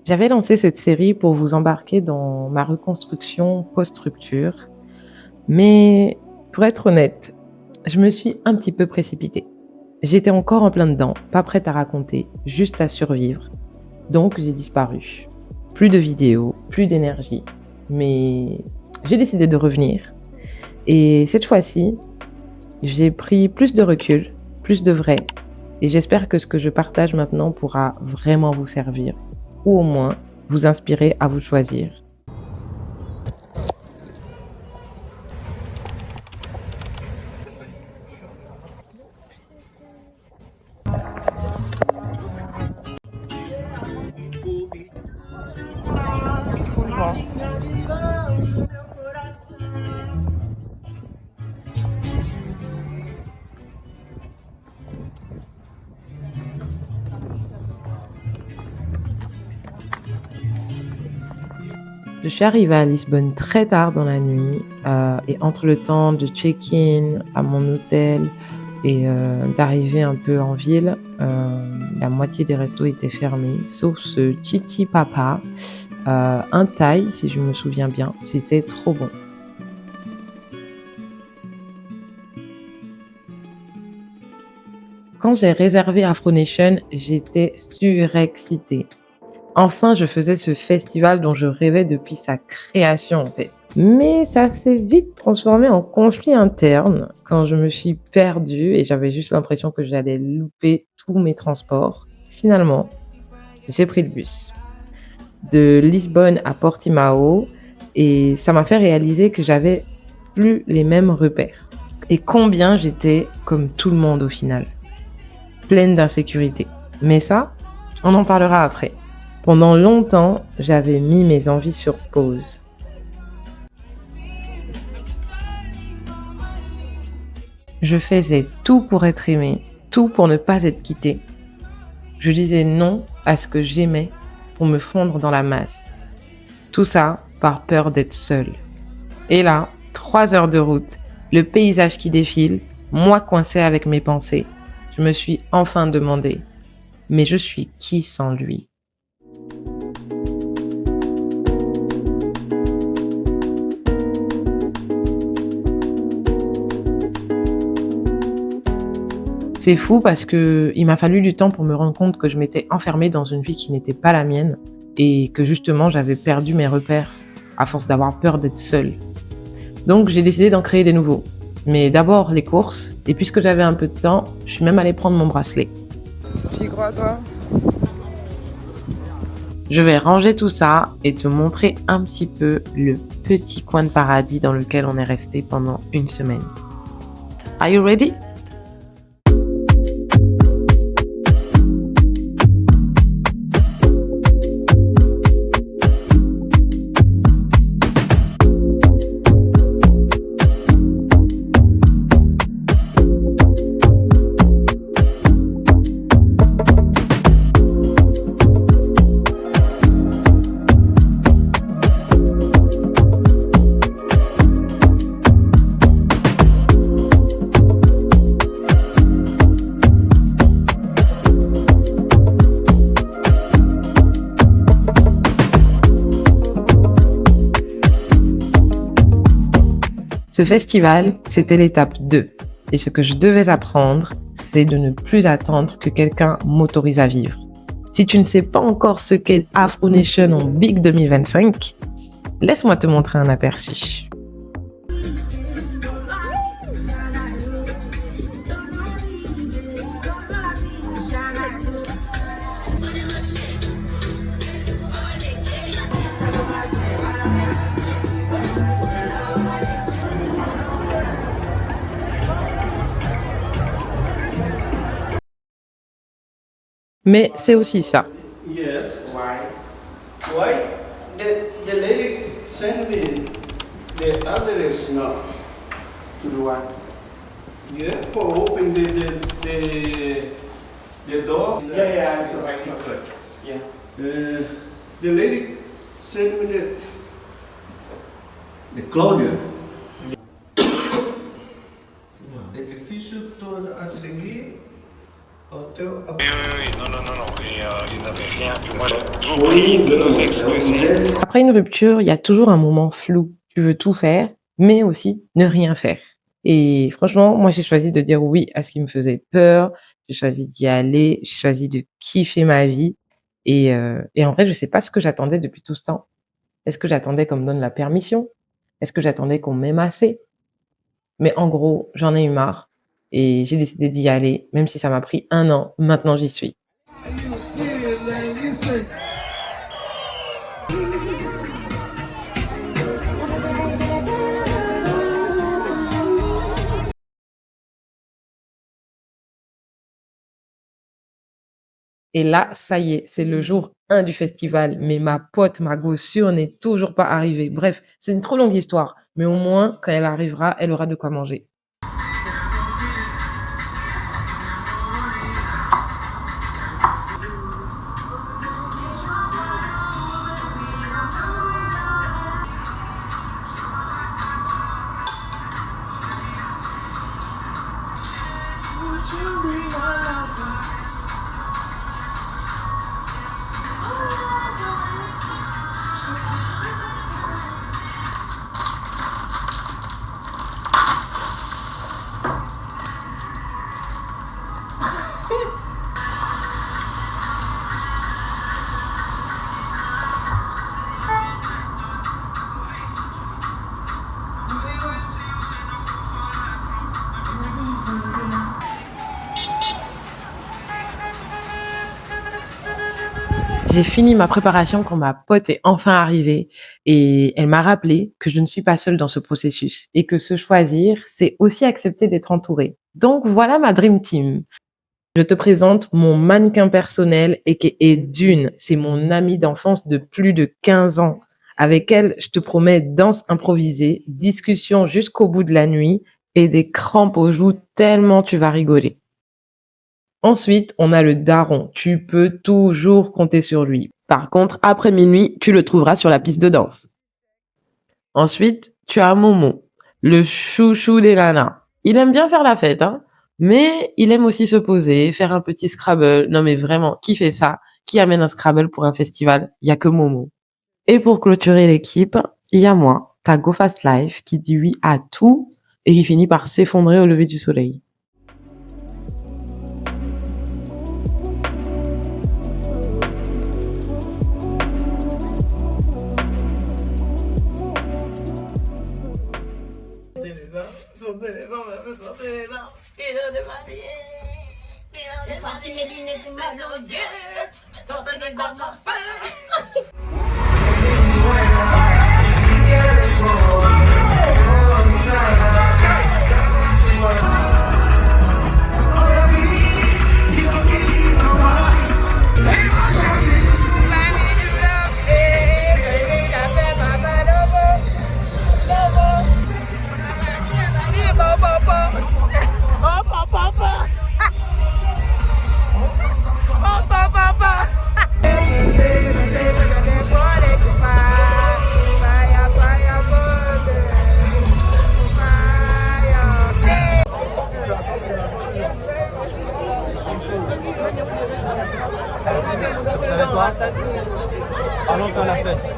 J'avais lancé cette série pour vous embarquer dans ma reconstruction post-rupture, mais pour être honnête, je me suis un petit peu précipitée. J'étais encore en plein dedans, pas prête à raconter, juste à survivre. Donc j'ai disparu. Plus de vidéos, plus d'énergie. Mais j'ai décidé de revenir. Et cette fois-ci, j'ai pris plus de recul, plus de vrai. Et j'espère que ce que je partage maintenant pourra vraiment vous servir. Ou au moins vous inspirer à vous choisir. Full vent. Je suis arrivée à Lisbonne très tard dans la nuit et entre le temps de check-in à mon hôtel et d'arriver un peu en ville, la moitié des restos étaient fermés, sauf ce Chichi Papa, un Thaï si je me souviens bien, c'était trop bon. Quand j'ai réservé Afro Nation, j'étais surexcitée. Enfin, je faisais ce festival dont je rêvais depuis sa création, en fait. Mais ça s'est vite transformé en conflit interne quand je me suis perdue et j'avais juste l'impression que j'allais louper tous mes transports. Finalement, j'ai pris le bus de Lisbonne à Portimao et ça m'a fait réaliser que j'avais plus les mêmes repères et combien j'étais comme tout le monde au final, pleine d'insécurité. Mais ça, on en parlera après. Pendant longtemps, j'avais mis mes envies sur pause. Je faisais tout pour être aimée, tout pour ne pas être quittée. Je disais non à ce que j'aimais pour me fondre dans la masse. Tout ça par peur d'être seule. Et là, 3 heures de route, le paysage qui défile, moi coincée avec mes pensées. Je me suis enfin demandé, mais je suis qui sans lui ? C'est fou parce que il m'a fallu du temps pour me rendre compte que je m'étais enfermée dans une vie qui n'était pas la mienne et que justement j'avais perdu mes repères à force d'avoir peur d'être seule. Donc j'ai décidé d'en créer des nouveaux. Mais d'abord les courses et puisque j'avais un peu de temps, je suis même allée prendre mon bracelet. J'y crois toi. Je vais ranger tout ça et te montrer un petit peu le petit coin de paradis dans lequel on est resté pendant une semaine. Are you ready? Ce festival, c'était l'étape 2. Et ce que je devais apprendre, c'est de ne plus attendre que quelqu'un m'autorise à vivre. Si tu ne sais pas encore ce qu'est Afro Nation en Big 2025, laisse-moi te montrer un aperçu. Mais c'est aussi ça. Yes, why? Why? The lady sent me the address now. To do what? Yeah, for open the door. Yeah, I saw good. Yeah. The lady sent me the Claudia. É difícil a seguir. Oui, oui, oui, non, non, non, non. Et ils n'avaient rien. Et moi, j'ai toujours Oui, pris de nos ex-voisins. Après une rupture, il y a toujours un moment flou. Tu veux tout faire, mais aussi ne rien faire. Et franchement, moi, j'ai choisi de dire oui à ce qui me faisait peur. J'ai choisi d'y aller. J'ai choisi de kiffer ma vie. Et en vrai, je sais pas ce que j'attendais depuis tout ce temps. Est-ce que j'attendais qu'on me donne la permission? Est-ce que j'attendais qu'on m'aime assez? Mais en gros, j'en ai eu marre et j'ai décidé d'y aller, même si ça m'a pris 1 an. Maintenant, j'y suis. Et là, ça y est, c'est le jour 1 du festival, mais ma pote, ma gossure n'est toujours pas arrivée. Bref, c'est une trop longue histoire, mais au moins, quand elle arrivera, elle aura de quoi manger. J'ai fini ma préparation quand ma pote est enfin arrivée et elle m'a rappelé que je ne suis pas seule dans ce processus et que se choisir, c'est aussi accepter d'être entourée. Donc voilà ma dream team. Je te présente mon mannequin personnel et qui est Dune. C'est mon amie d'enfance de plus de 15 ans. Avec elle, je te promets danse improvisée, discussion jusqu'au bout de la nuit et des crampes aux joues tellement tu vas rigoler. Ensuite, on a le daron. Tu peux toujours compter sur lui. Par contre, après minuit, tu le trouveras sur la piste de danse. Ensuite, tu as Momo, le chouchou des nanas. Il aime bien faire la fête, hein, mais il aime aussi se poser, faire un petit Scrabble. Non mais vraiment, qui fait ça? Qui amène un Scrabble pour un festival? Il y a que Momo. Et pour clôturer l'équipe, il y a moi, ta Go Fast Life, qui dit oui à tout et qui finit par s'effondrer au lever du soleil. Vous savez quoi? Allons faire la fête.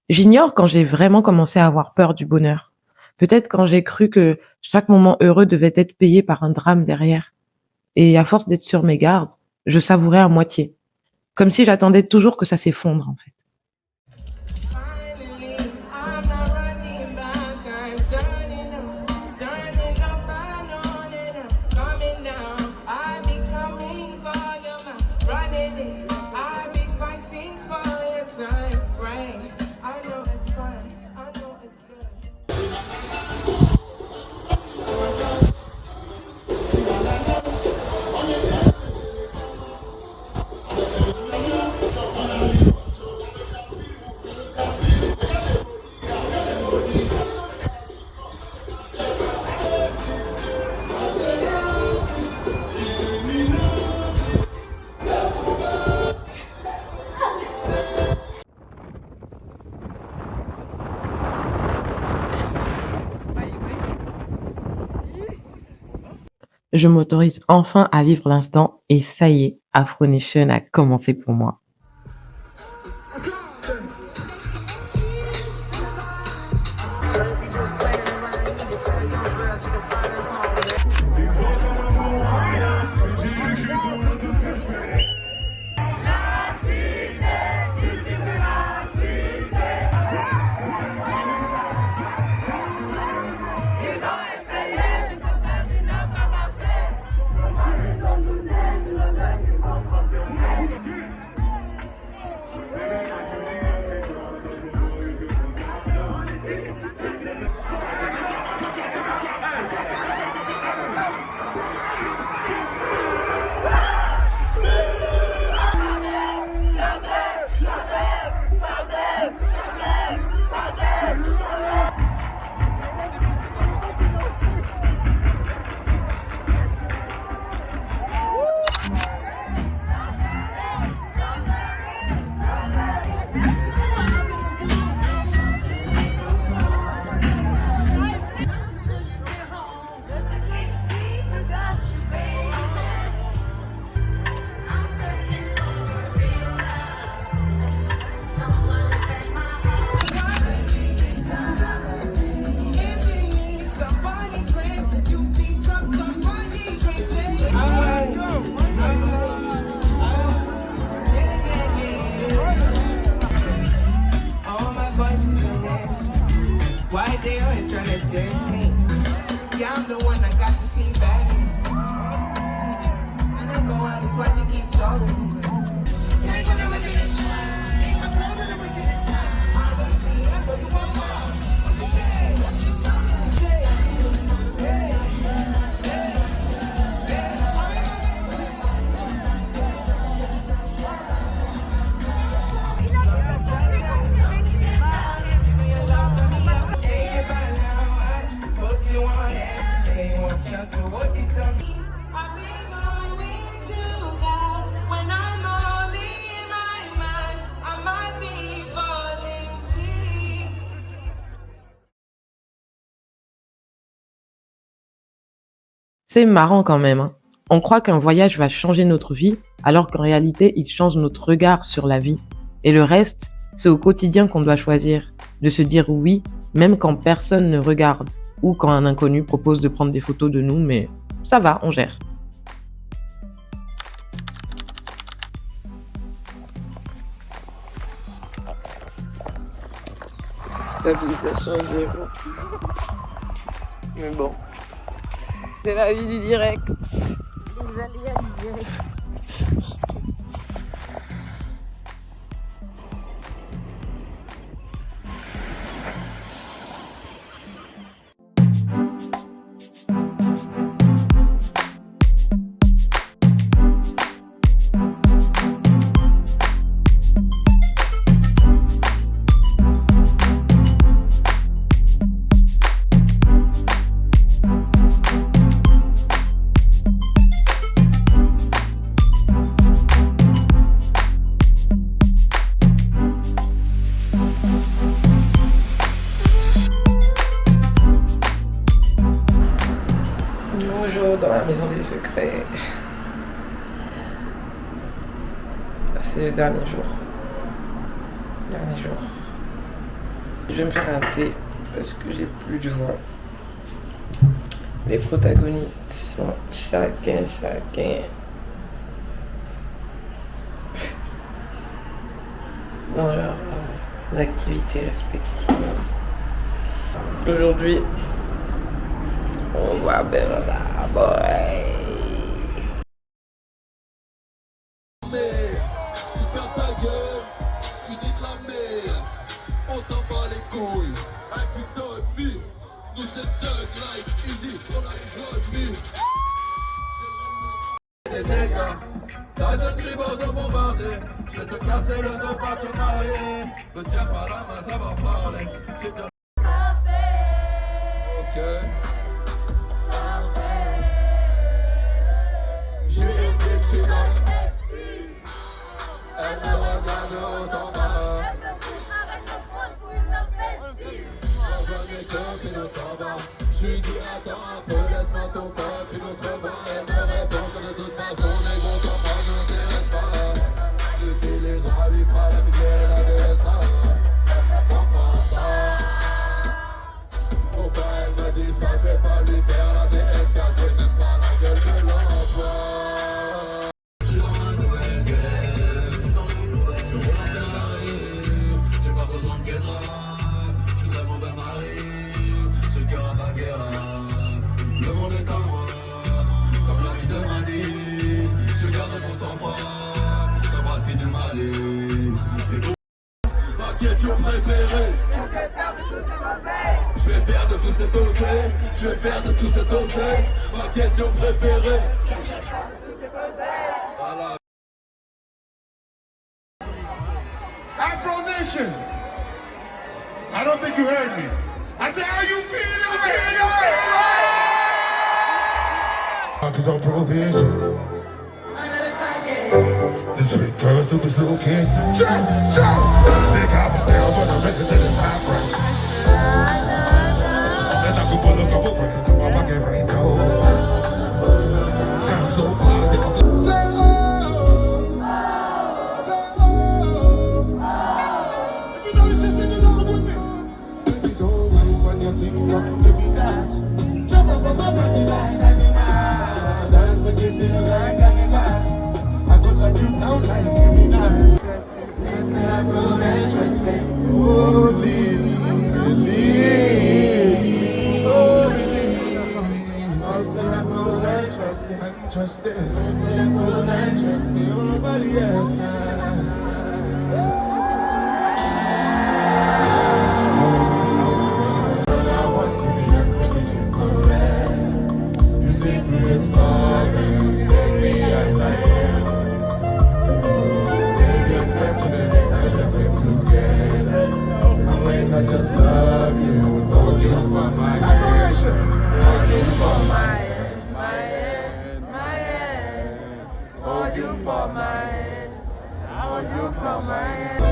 J'ignore quand j'ai vraiment commencé à avoir peur du bonheur. Peut-être quand j'ai cru que chaque moment heureux devait être payé par un drame derrière. Et à force d'être sur mes gardes, je savourais à moitié. Comme si j'attendais toujours que ça s'effondre, en fait. je m'autorise enfin à vivre l'instant et ça y est, Afro Nation a commencé pour moi. C'est marrant quand même, hein. On croit qu'un voyage va changer notre vie, alors qu'en réalité, il change notre regard sur la vie. Et le reste, c'est au quotidien qu'on doit choisir, de se dire oui, même quand personne ne regarde, ou quand un inconnu propose de prendre des photos de nous, mais ça va, on gère. Stabilisation 0. Mais bon. C'est la vie du direct. Les aléas du direct. Dans la maison des secrets. C'est le dernier jour. Je vais me faire un thé parce que j'ai plus de voix. Les protagonistes sont chacun. Dans leurs activités respectives. Aujourd'hui, on va faire la boy. Tu fermes ta gueule, tu dis de la merde, on s'en bat les couilles, avec du demi, nous c'est thug life, easy, on a les ennemis. Les dégâts, t'as de tribord de bombarder, je vais te casser le dos, pas te marier, le tien par la main, ça va parler, c'est un... Ok. Je suis une bitch, elle me regarde autant bas. Quand je m'écope, puis on s'en va. Je lui dis attends un peu, laisse-moi ton corps, puis on se revoit. question préférée. Je vais faire de tout cet oseille. Je vais faire de tout cet oseille ma question préférée. Voilà. Afro Nation. I don't think you heard me. I said, how you feeling? Cause on probation. This big girl, super slow kids. Jump, jump. They got me down, but I'm ready to the top right. And I can follow couple friends in my pocket right now. I'm so fly, they can say oh, say oh. If you know this, just sing it along with me. Baby, don't mind when you sing it, come give me that. Jump up on my body like animal. Dance make it feel like animal. I could let you down like criminal. Trust me, I wrote and trust me. Oh, believe. Oh, believe. Trust me, I wrote and trust me. I'm trusted. Trust me, I wrote and trust me. Nobody else now. I want to be executed correct. You see through the story. Take me as I am. I just love you, hold you for my hand, hold you for my hand, my hand, hold you for my hand, hold you for my hand.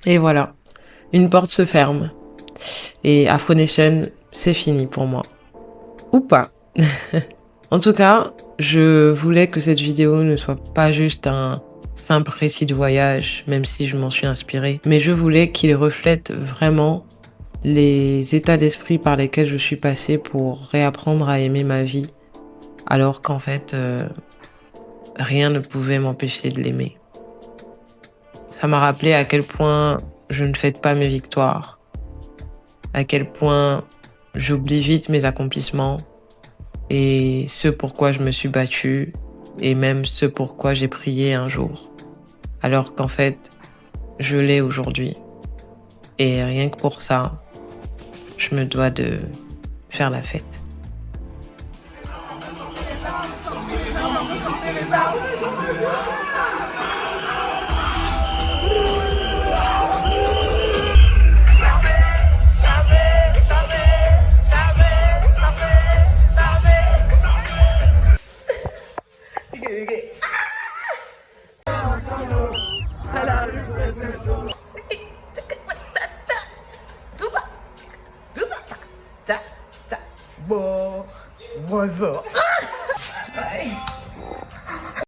Et voilà, une porte se ferme. Et Afro Nation, c'est fini pour moi. Ou pas. En tout cas, je voulais que cette vidéo ne soit pas juste un simple récit de voyage, même si je m'en suis inspirée, mais je voulais qu'il reflète vraiment les états d'esprit par lesquels je suis passée pour réapprendre à aimer ma vie, alors qu'en fait, rien ne pouvait m'empêcher de l'aimer. Ça m'a rappelé à quel point je ne fête pas mes victoires, à quel point j'oublie vite mes accomplissements et ce pourquoi je me suis battue et même ce pourquoi j'ai prié un jour. Alors qu'en fait, je l'ai aujourd'hui. Et rien que pour ça, je me dois de faire la fête. Bozo.